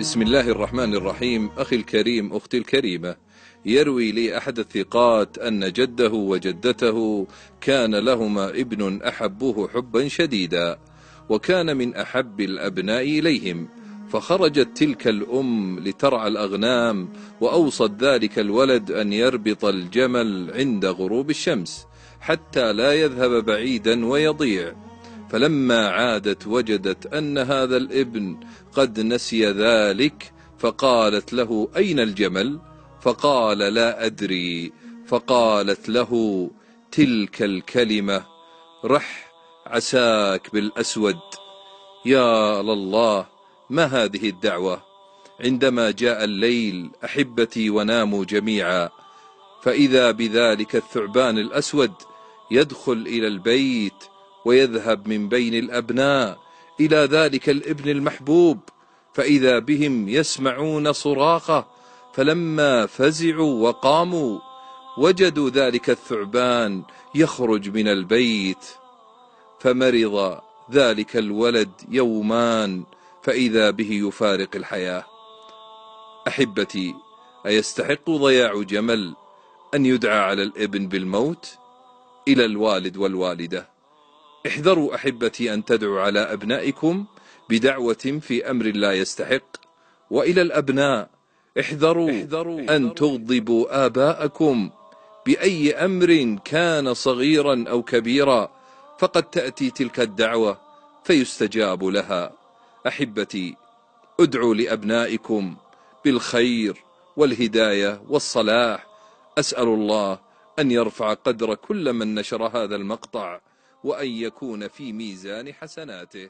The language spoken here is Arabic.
بسم الله الرحمن الرحيم. أخي الكريم، أختي الكريمة، يروي لي أحد الثقات أن جده وجدته كان لهما ابن أحبوه حبا شديدا، وكان من أحب الأبناء إليهم، فخرجت تلك الأم لترعى الأغنام، وأوصت ذلك الولد أن يربط الجمل عند غروب الشمس حتى لا يذهب بعيدا ويضيع. فلما عادت وجدت أن هذا الابن قد نسي ذلك، فقالت له: أين الجمل؟ فقال: لا أدري. فقالت له تلك الكلمة: رح عساك بالأسود. يا لله، ما هذه الدعوة! عندما جاء الليل أحبتي وناموا جميعا، فإذا بذلك الثعبان الأسود يدخل إلى البيت ويذهب من بين الأبناء إلى ذلك الابن المحبوب، فإذا بهم يسمعون صراخه، فلما فزعوا وقاموا وجدوا ذلك الثعبان يخرج من البيت، فمرض ذلك الولد يومان، فإذا به يفارق الحياة. أحبتي، أيستحق ضياع جمل أن يدعى على الابن بالموت؟ إلى الوالد والوالدة، احذروا أحبتي أن تدعوا على أبنائكم بدعوة في أمر لا يستحق. وإلى الأبناء، احذروا أن تغضبوا آباءكم بأي أمر كان صغيرا أو كبيرا، فقد تأتي تلك الدعوة فيستجاب لها. أحبتي، ادعوا لأبنائكم بالخير والهداية والصلاح. أسأل الله أن يرفع قدر كل من نشر هذا المقطع، وأن يكون في ميزان حسناته.